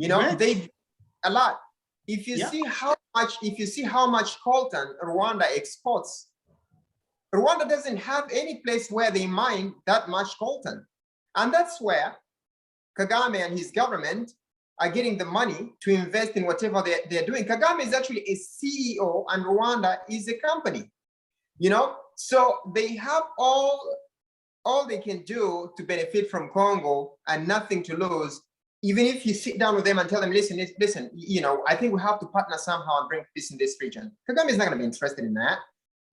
You know, Right. they a lot. If you see how much coltan Rwanda exports, Rwanda doesn't have any place where they mine that much coltan. And that's where Kagame and his government are getting the money to invest in whatever they're doing. Kagame is actually a CEO and Rwanda is a company, you know? So they have all they can do to benefit from Congo and nothing to lose. Even if you sit down with them and tell them, listen, you know, I think we have to partner somehow and bring peace in this region. Kagame is not going to be interested in that.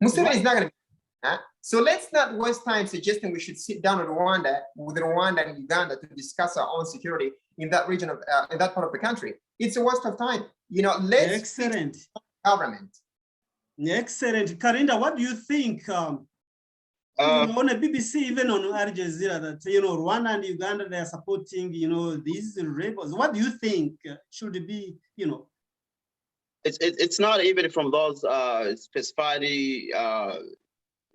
Museveni is not going to be that. So let's not waste time suggesting we should sit down with Rwanda and Uganda to discuss our own security in that region of in that part of the country. It's a waste of time. You know, let's excellent government. Excellent. Karinda, what do you think? On a BBC, even on Al Jazeera, that, you know, Rwanda and Uganda, they are supporting, you know, these rebels. What do you think should be, you know? It's not even from those specified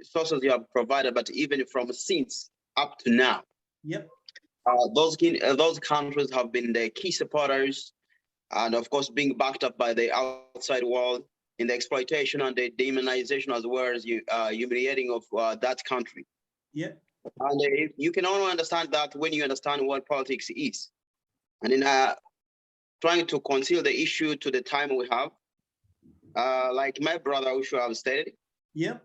sources you have provided, but even from since up to now. Yep. Those countries have been the key supporters, and of course being backed up by the outside world in the exploitation and the demonization, as well as humiliating of that country. Yeah. And you can only understand that when you understand what politics is. And in trying to conceal the issue to the time we have, like my brother Ushu have stated, yeah,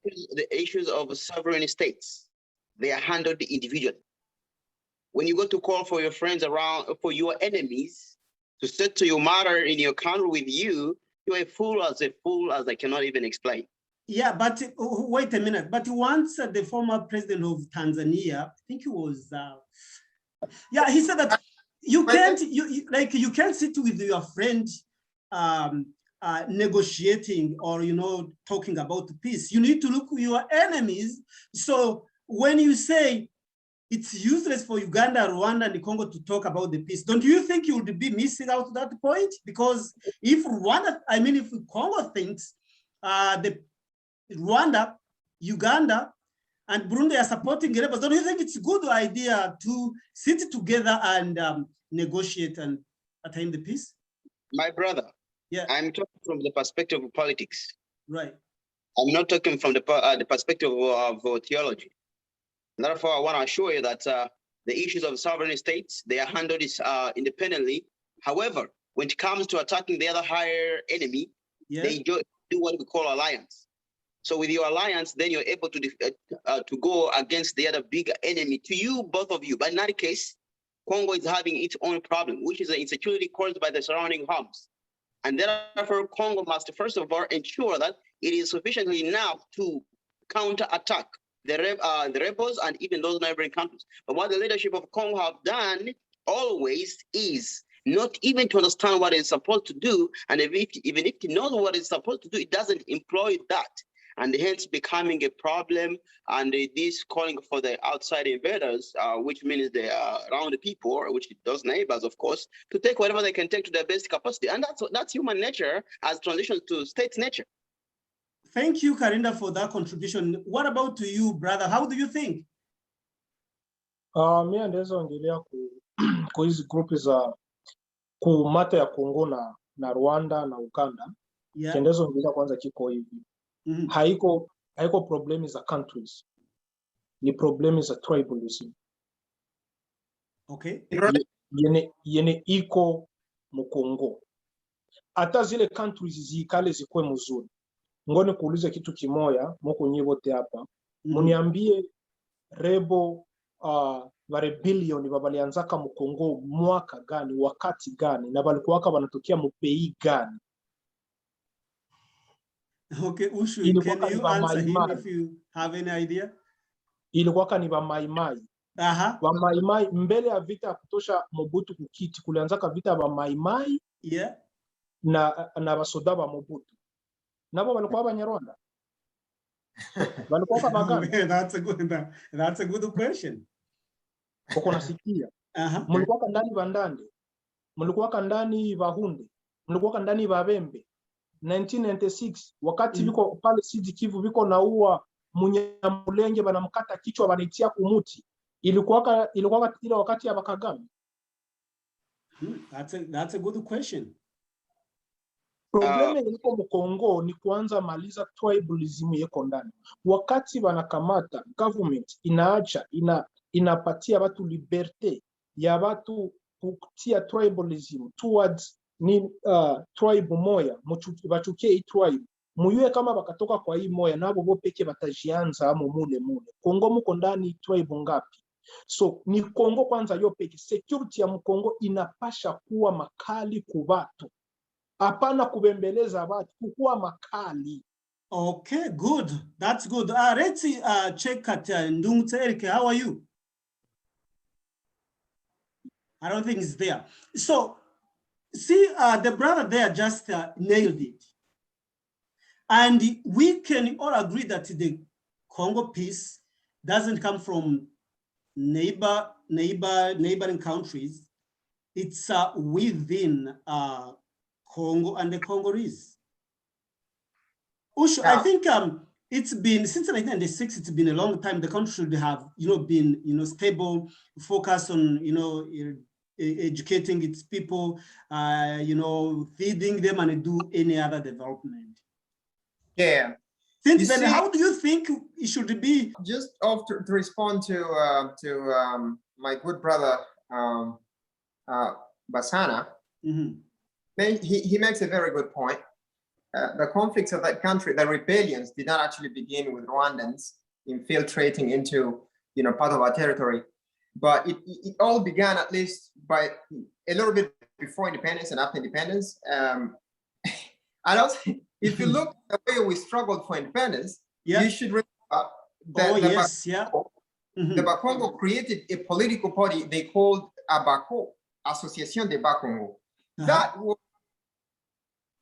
the issues of sovereign states, they are handled individually. When you go to call for your friends around, for your enemies to settle your matter in your country with you, you're a fool as I cannot even explain. Yeah, but wait a minute. But once the former president of Tanzania, I think he was, he said that you can't sit with your friend negotiating or, you know, talking about peace. You need to look at your enemies. So when you say it's useless for Uganda, Rwanda, and Congo to talk about the peace, don't you think you would be missing out that point? Because if Congo thinks the Rwanda, Uganda, and Burundi are supporting rebels, don't you think it's a good idea to sit together and negotiate and attain the peace? My brother, yeah, I'm talking from the perspective of politics. Right. I'm not talking from the perspective of theology. Therefore, I want to assure you that the issues of sovereign states, they are handled independently. However, when it comes to attacking the other higher enemy, they do what we call alliance. So with your alliance, then you're able to go against the other bigger enemy to you, both of you. But in that case, Congo is having its own problem, which is the insecurity caused by the surrounding harms. And therefore, Congo must first of all ensure that it is sufficiently enough to counterattack the rebels and even those neighboring countries. But what the leadership of Congo have done always is not even to understand what it's supposed to do. And even if it knows what it's supposed to do, it doesn't employ that. And hence becoming a problem, and this calling for the outside invaders, which means the around the people, which those neighbors, of course, to take whatever they can take to their best capacity. And that's human nature as transition to state nature. Thank you, Karinda, for that contribution. What about to you, brother? How do you think? Mimi ndeza ongelea ku hizi group za ku mata ya Kongo na Rwanda na Uganda. Yeah. Kendeza ongelea kwanza kiko hivi. Haiko problemi za countries. Ni problemi za tribalism. Okay. Yene iko mu Kongo. Hata zile countries zikale zikwe mzuri. Ngone kuuliza kitu kimoya moko nyivote hapa. Muniambie rebo wa rebellion babalianzaka mu Kongo mwaka gani, wakati gani, na balikuwaka banatokea mu pays gani? Okay, Ushu, can you answer him if you have any idea? Ilikuwaka ni ba maimai. Ba maimai mbele ya vita kutosha Mobutu kukiti, kulianzaka vita ba maimai na basoda ba Mobutu. Nabo balikuwa Banyarwanda. Balikuwa baganda. That's a good question. Uko nasikia. Mulikuwa ndani bandande. Mulikuwa ndani Bahunde. Mulikuwa ndani Babembe. 1996 wakati biko pale Sidi Kivu biko naua Munyamulenge banamkata kichwa banaitia kumuti. Ilikuwa ile wakati ya Bakagame. That's a good question. Probleme iliko mkongo ni kuanza maliza tribalism yeko ndani. Wakati wanakamata government inaacha inapatia watu liberte ya watu kutia tribalism towards ni tribe moya bachukie hii tribe muyue kama bakatoka kwa hii moya nabo bo peke batajianza amo mule. Kongo muko ndani tribe ngapi? So ni Kongo kwanza yo peke, security ya mkongo inapasha kuwa makali kubatu, hapana kubembeleza watu, kukuwa makali. Okay, good. That's good. Let's check at Ndungutse Eric. How are you? I don't think it's there. So, see, the brother there just nailed it. And we can all agree that the Congo peace doesn't come from neighboring countries. It's within Congo and the Congolese. Usho, I think it's been since 1996. It's been a long time. The country should have, been, stable, focused on, educating its people, feeding them, and do any other development. Yeah. Since then, how do you think it should be? Just to respond to my good brother Basana, he makes a very good point. The conflicts of that country, the rebellions, did not actually begin with Rwandans infiltrating into part of our territory, but it all began at least by a little bit before independence and after independence. And also, if you look at the way we struggled for independence, you should remember that the Bakongo created a political party they called ABACO, Association de Bakongo. That was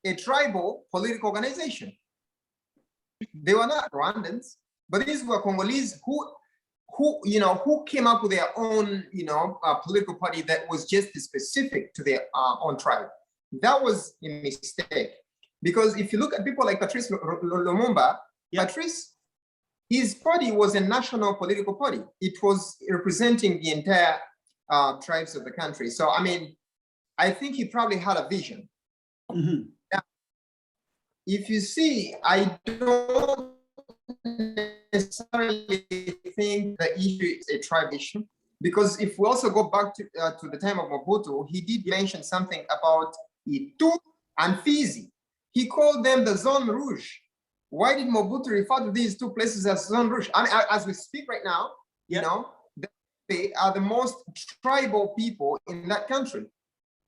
a tribal political organization. They were not Rwandans, but these were Congolese who came up with their own political party that was just specific to their own tribe. That was a mistake, because if you look at people like Patrice Lumumba, Patrice, his party was a national political party. It was representing the entire tribes of the country. So I mean, I think he probably had a vision. If you see, I don't necessarily think the issue is a tribe issue, because if we also go back to the time of Mobutu, he did mention something about Itu and Fizi. He called them the Zone Rouge. Why did Mobutu refer to these two places as Zone Rouge? I mean, as we speak right now, they are the most tribal people in that country.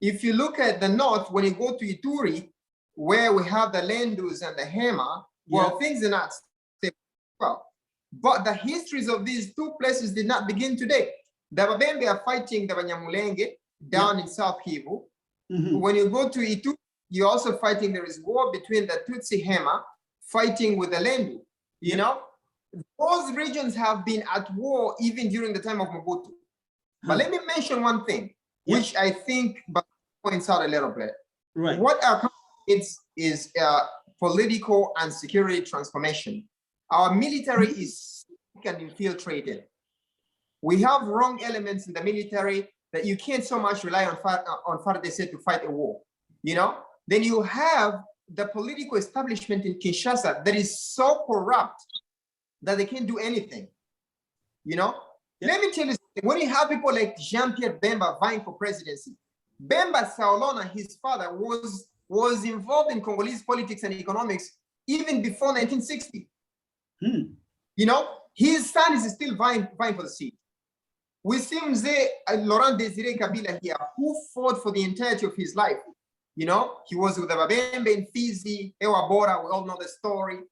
If you look at the north, when you go to Ituri, where we have the Lendus and the Hema, well, things are not stable well. But the histories of these two places did not begin today. The Babembe are fighting the Banyamulenge down in South Kivu. When you go to Ituri, you're also fighting, there is war between the Tutsi Hema fighting with the Lendu. Those regions have been at war even during the time of Mobutu. But let me mention one thing, which I think points out a little bit. Right. What our country needs is political and security transformation. Our military is infiltrated. We have wrong elements in the military that you can't so much rely on FARDC to fight a war. Then you have the political establishment in Kinshasa that is so corrupt that they can't do anything. Let me tell you something. When you have people like Jean-Pierre Bemba vying for presidency, Bemba Saolona, his father, was involved in Congolese politics and economics even before 1960. His son is still vying for the seat. We see Laurent Désiré Kabila here, who fought for the entirety of his life. He was with the Babembe in Fizi, Ewa Bora, we all know the story.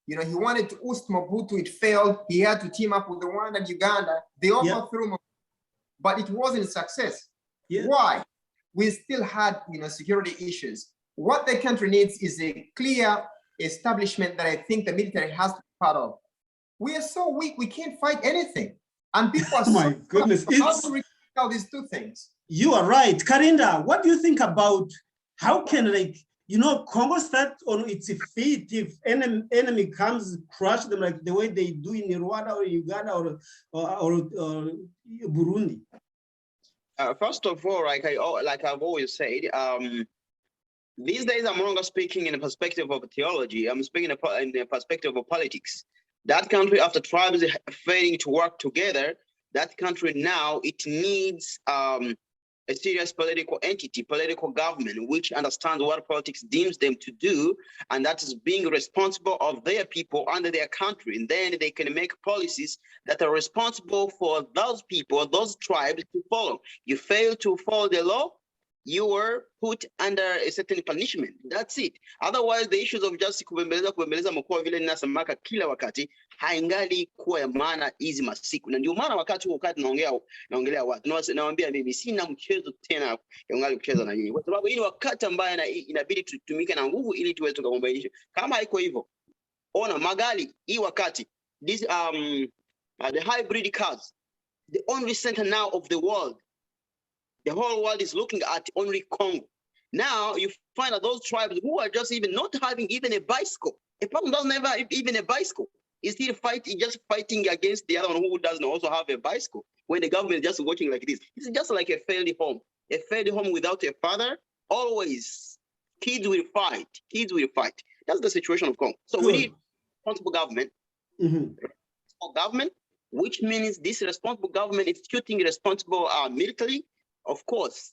He wanted to oust Mobutu, it failed. He had to team up with Rwanda and Uganda. They overthrew Mobutu, but it wasn't a success. Why? We still had security issues. What the country needs is a clear establishment that I think the military has to be part of. We are so weak, we can't fight anything. And people are my goodness, how do we reconcile these two things? You are right. Karinda, what do you think about how can Congo start on its feet if enemy comes, crush them like the way they do in Rwanda or Uganda or Burundi? First of all, like I've always said, these days I'm no longer speaking in a perspective of theology. I'm speaking in the perspective of politics. That country, after tribes failing to work together, that country now, it needs a serious political entity, political government, which understands what politics deems them to do, and that is being responsible of their people under their country. And then they can make policies that are responsible for those people, those tribes to follow. You fail to follow the law, you were put under a certain punishment. That's it. Otherwise, the issues of just kubembeleza mkoa vile ninasemaka kila wakati haingali kuwa ya maana hizi masiku. Na ndio maana wakati naongelea watu nawaambia mimi sina mchezo tena yangali kucheza na nyinyi. Kwa sababu hii ni wakati ambaye inabidi tutumike na nguvu ili tuweze tukagombanisha. Kama haiko hivyo, ona magari hii wakati the hybrid cars, the only center now of the world. The whole world is looking at only Congo. Now you find that those tribes who are just even not having even a bicycle. A person doesn't have even a bicycle. Is still just fighting against the other one who doesn't also have a bicycle. When the government is just working like this, it's just like a failed home. A failed home without a father. Always, kids will fight. Kids will fight. That's the situation of Congo. So we need responsible government. Responsible government, which means this responsible government is instituting responsible military. Of course,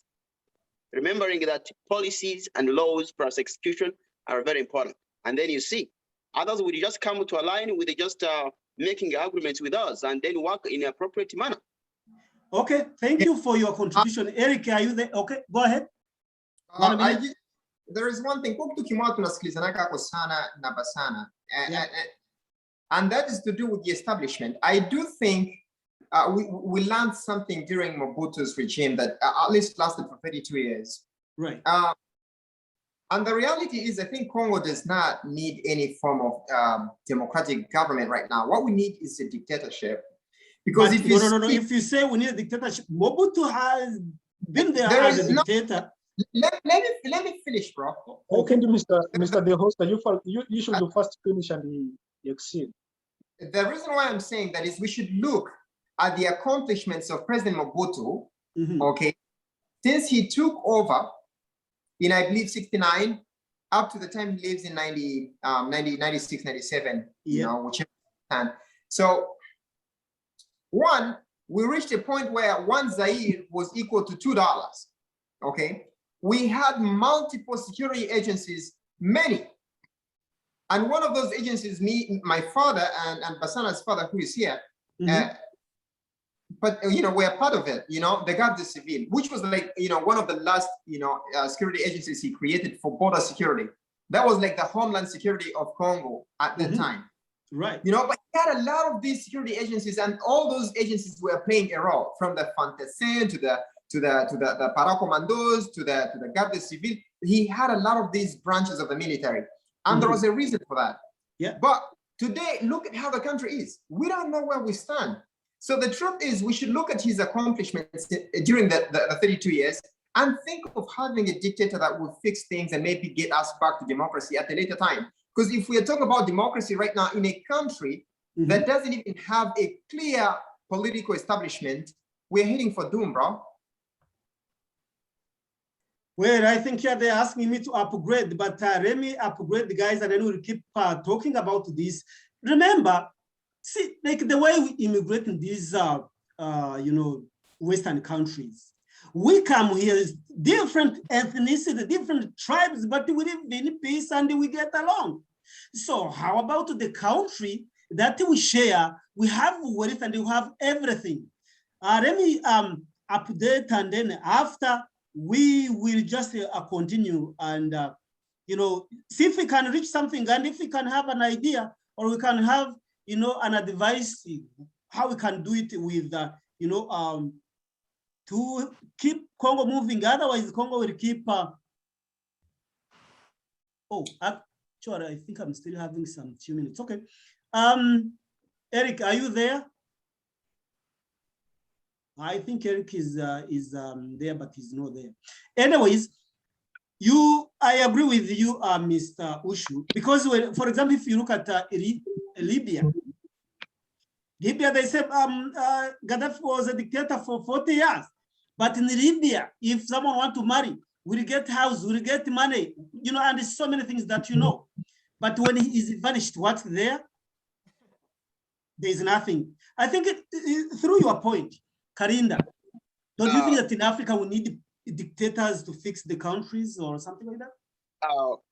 remembering that policies and laws plus execution are very important. And then you see, others will just come to align with just making agreements with us and then work in an appropriate manner. Okay, thank you for your contribution. Eric, are you there? Okay, go ahead. There is one thing, and that is to do with the establishment. I do think we learned something during Mobutu's regime that at least lasted for 32 years. Right. And the reality is, I think Congo does not need any form of democratic government right now. What we need is a dictatorship. Because but if you no. If you say we need a dictatorship, Mobutu has been there as a dictator. Let me finish, bro. Okay, Mr. The host, you should first finish and exceed. The reason why I'm saying that is we should look at the accomplishments of President Mobutu, okay, since he took over in, I believe, 69, up to the time he lives in 96, 97, you know, whichever time. So, one, we reached a point where one Zaire was equal to $2, okay? We had multiple security agencies, many. And one of those agencies, my father and Basana's father, who is here, but you know, we're part of it, you know, the Garde Civile, which was like, you know, one of the last, you know, security agencies he created for border security. That was like the Homeland Security of Congo at that time. Right. You know, but he had a lot of these security agencies, and all those agencies were playing a role, from the Fantassin to the Paracommandos to the Garde Civile. He had a lot of these branches of the military, and there was a reason for that. Yeah. But today, look at how the country is. We don't know where we stand. So the truth is, we should look at his accomplishments during the 32 years and think of having a dictator that will fix things and maybe get us back to democracy at a later time. Because if we are talking about democracy right now in a country that doesn't even have a clear political establishment, we're heading for doom, bro. Well, I think they're asking me to upgrade, but let me upgrade the guys and then we'll keep talking about this. Remember, see, like the way we immigrate in these, you know, Western countries, we come here as different ethnicities, different tribes, but we live in peace and we get along. So how about the country that we share? We have wealth and we have everything. Let me update, and then after we will just continue and, you know, see if we can reach something, and if we can have an idea, or we can have, you know, an advice how we can do it with, you know, to keep Congo moving. Otherwise, Congo will keep. Oh, actually, I think I'm still having some few minutes. Okay, Eric, are you there? I think Eric is there, but he's not there. Anyways, I agree with you, Mr. Ushu, because when, for example, if you look at Libya, they said Gaddafi was a dictator for 40 years. But in Libya, if someone want to marry, we'll get house, we'll get money, you know, and there's so many things that you know. But when he is vanished, what's there? There's nothing. I think through your point, Karinda, don't you think that in Africa we need dictators to fix the countries or something like that?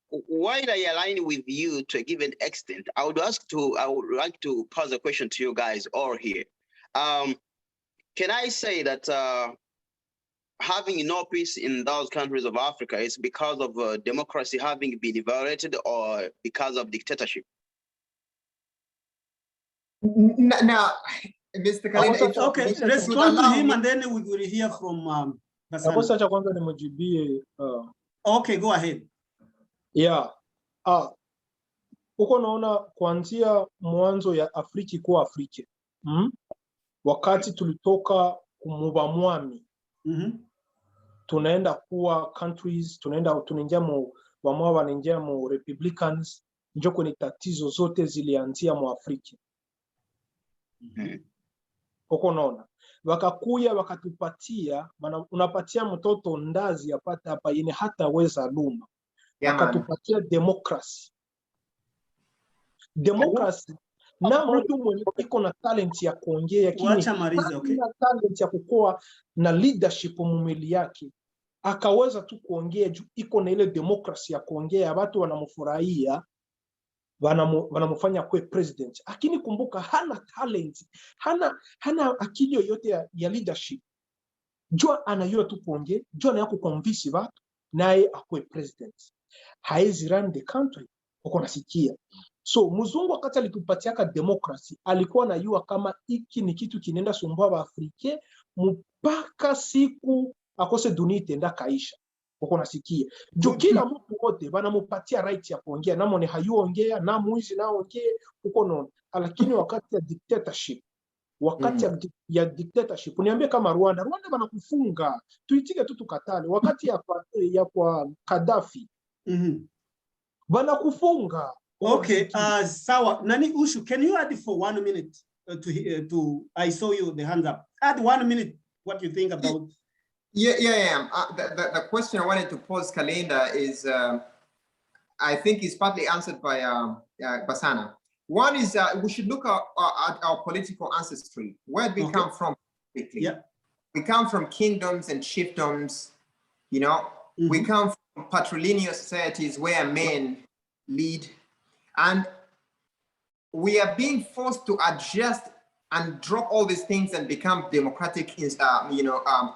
While I align with you to a given extent, I would like to pose a question to you guys all here. Can I say that having no peace in those countries of Africa is because of democracy having been violated or because of dictatorship? Now, Mr. Kalinda, okay, respond to him and then we will hear from Basana. Okay, go ahead. Yeah. Uko naona kuanzia mwanzo ya Afrika kuwa Afrika. Wakati tulitoka kumubamwami. Tunaenda kuwa countries, tunaingia mu wamwa wanaingia mu Republicans, njo kwenye tatizo zote zilianzia mu Afrika. Uko naona wakakuya wakatupatia, unapatia mtoto ndazi apata hapa yene hata weza luma. Wakatupatia democracy. Democracy na mtu mwenye iko na talent ya kuongea na talent ya kukua na leadership mumili yake akaweza tu kuongea juu iko na ile democracy ya kuongea, watu wanamfurahia, wanamfanya kuwe president. Lakini kumbuka hana talent, hana akili yoyote ya leadership. Jua anayua tu kuongea, jua anayua kuconvince watu naye akuwe president. Haezi run the country. Uko nasikia. So mzungu wakati alitupatia democracy alikuwa anajua kama hiki ni kitu kinenda sumbua wa Afrika mpaka siku akose dunia itenda kaisha. Uko nasikia. Juu kila mtu wote wanamupatia right ya kuongea, namo ni hayuongea, na muizi naongea, uko nona. Lakini wakati ya dictatorship, ya dictatorship, uniambie kama Rwanda wanakufunga, tuitike tu tukatale. Wakati ya kwa Gaddafi, wanakufunga. Okay, sawa. Nani Ushu, can you add for 1 minute to I saw you the hands up. Add 1 minute what you think about. Yeah. The question I wanted to pose, Kalinda, is I think is partly answered by Basana. One is we should look at our political ancestry. Where did we come from? Quickly. Yeah. We come from kingdoms and chiefdoms, you know. We come from patrilineal societies where men lead. And we are being forced to adjust and drop all these things and become democratic,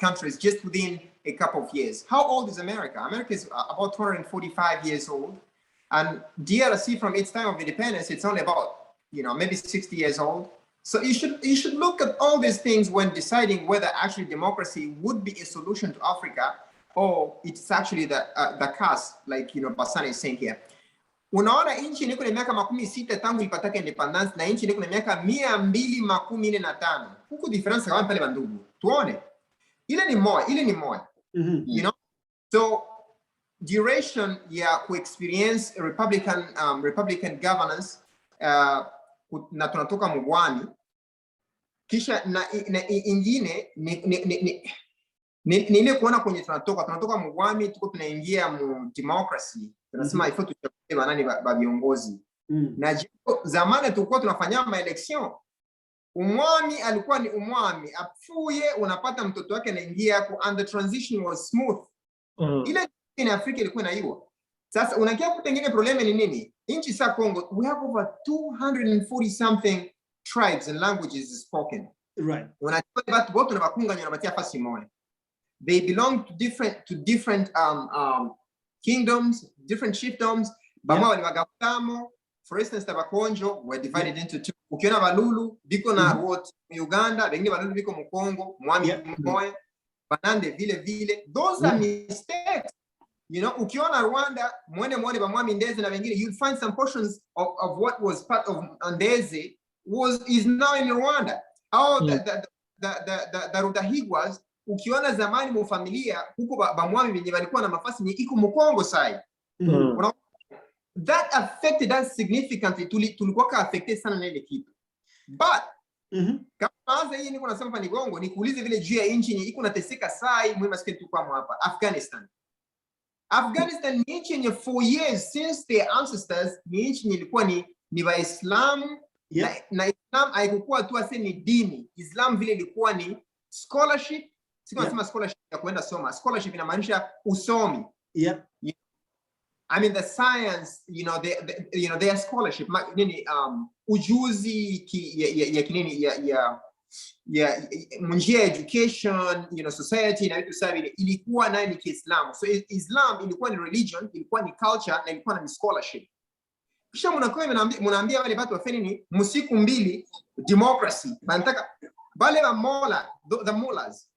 countries just within a couple of years. How old is America? America is about 245 years old, and DRC from its time of independence, it's only about maybe 60 years old. So you should look at all these things when deciding whether actually democracy would be a solution to Africa or it's actually the curse, like Basana is saying here. Unaona nchi niko na miaka 16 tangu ipataka independence na nchi niko na miaka 245. Huko difference kama pale bandugu. Tuone. Ile ni moja. You know? So duration ya ku experience Republican governance na tunatoka mugwani. Kisha na ingine ni ile kuona kwenye tunatoka mugwani tuko tunaingia mu democracy. Tunasema ifo tuchague banani ba viongozi. Na zamani tulikuwa tunafanya maelection. Umwami alikuwa ni umwami, apfuye unapata mtoto wake anaingia hapo, and the transition was smooth. Ile in Africa ilikuwa inaiwa. Sasa unakia kutengene probleme ni nini? Nchi sa Congo, we have over 240 something tribes and languages spoken. Right. Unajua watu wote wanabakunga nyamatia fasi moja. They belong to different kingdoms, different chiefdoms. Bama wali Wagabutamo, for instance, Tabakonjo were divided into two. Ukiona Balulu, biko na what Uganda, bengine Balulu biko mu Congo, Mwami Moya, Banande vile. Those are mistakes. Ukiona Rwanda, mwene ba Mwami Ndeze na bengine, you'll find some portions of what was part of Ndeze is now in Rwanda. The Rudahigwas, ukiona zamani mu familia huko ba Mwami benye walikuwa na mafasi ni iko mu Congo sai. That affected us significantly. Tulikuwa affected sana na ile kitu. But Kama naanza hii niko nasema pani gongo, nikuulize vile juu ya nchi iko nateseka sai muhimu sikia tu kwa hapa Afghanistan. Afghanistan ni nchi yenye 4 years since their ancestors ni nchi ilikuwa ni Waislamu, na Islam haikuwa tu ase ni dini. Islam vile ilikuwa ni scholarship. Siko nasema scholarship ya kuenda soma. Scholarship inamaanisha usomi. I mean the science, their scholarship, nini ujuzi ya njia education, society na vitu sawa ilikuwa nayo ni Kiislamu. So Islam ilikuwa ni religion, ilikuwa ni culture na ilikuwa ni scholarship. Kisha mnaambia wale watu wafanye ni msiku mbili democracy. Banataka wale the mullahs,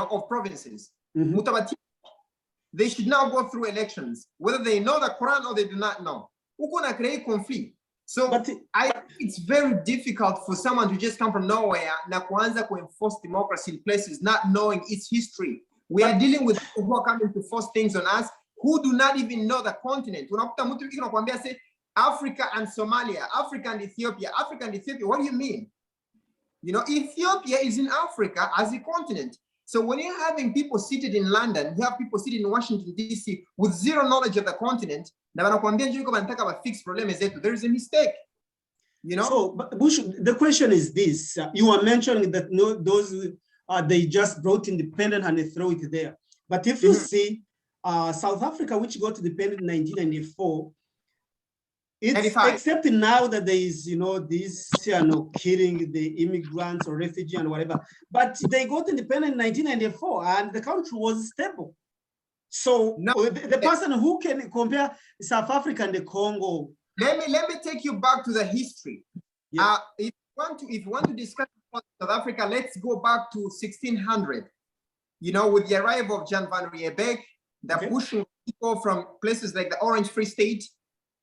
of provinces. Mutabati, they should now go through elections, whether they know the Quran or they do not know. Uko na create conflict. So I think it's very difficult for someone to just come from nowhere na kuanza to enforce democracy in places not knowing its history. We are dealing with people who are coming to force things on us who do not even know the continent. Unakuta mtu mwingine anakuambia say Africa and Somalia, Africa and Ethiopia, Africa and Ethiopia. What do you mean? Ethiopia is in Africa as a continent. So when you're having people seated in London, you have people seated in Washington, D.C. with zero knowledge of the continent, there is a mistake. So, Bush, the question is this. You are mentioning that those they just brought independence and they throw it there. But if you see South Africa, which got independent in 1994, except now that there is, this, killing the immigrants or refugees and whatever, but they got independent in 1994 and the country was stable. So the person who can compare South Africa and the Congo. Let me take you back to the history. If you want to discuss South Africa, let's go back to 1600. With the arrival of Jan van Riebeeck, the pushing people from places like the Orange Free State,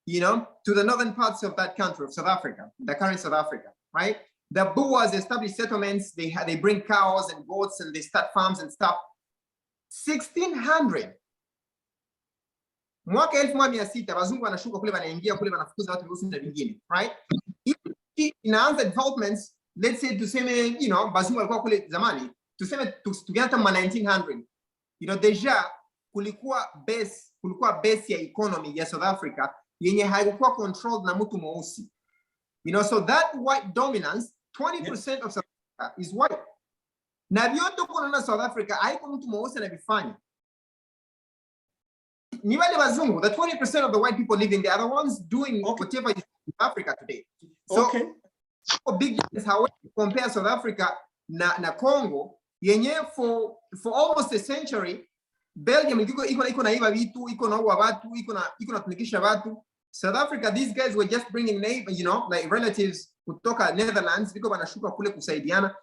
to the northern parts of that country of South Africa, the current South Africa, right? The Boers established settlements. They bring cows and goats and they start farms and stuff. 1600. Mwaka 1600 wazungu wanashuka kule, wanaingia kule, wanafukuza watu weusi na vingine, right? Inaanza developments, let's say tuseme, wazungu walikuwa kule zamani, tuseme tukianza ma 1900, deja kulikuwa base ya economy ya South Africa yenye haikuwa controlled na mtu mweusi. So that white dominance, 20% of South Africa is white. Na vyote kuna South Africa haiko mtu mweusi anavifanya. Ni wale wazungu, the 20% of the white people living there are the ones doing whatever is in Africa today. So a big difference how we compare South Africa na Congo, yenye for almost a century, Belgium iko naiba vitu, iko naua watu, iko natumikisha watu. South Africa, these guys were just bringing neighbors, like relatives kutoka Netherlands, because wanashuka kule kusaidiana.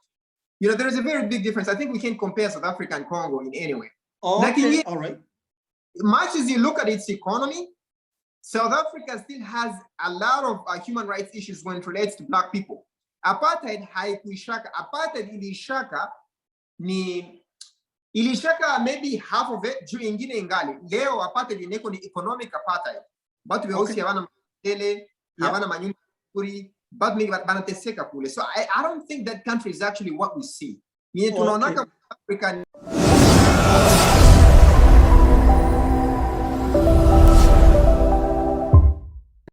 There is a very big difference. I think we can't compare South Africa and Congo in any way. Okay, all right. Much as you look at its economy, South Africa still has a lot of human rights issues when it relates to Black people. Apartheid haikuishaka. Apartheid ilishaka maybe half of it, juu ingine ingali. Leo apartheid ineko ni economic apartheid. But we also hawana matele, hawana manyumba kuri, but maybe banateseka kule. So I don't think that country is actually what we see. Tunaonaka Africa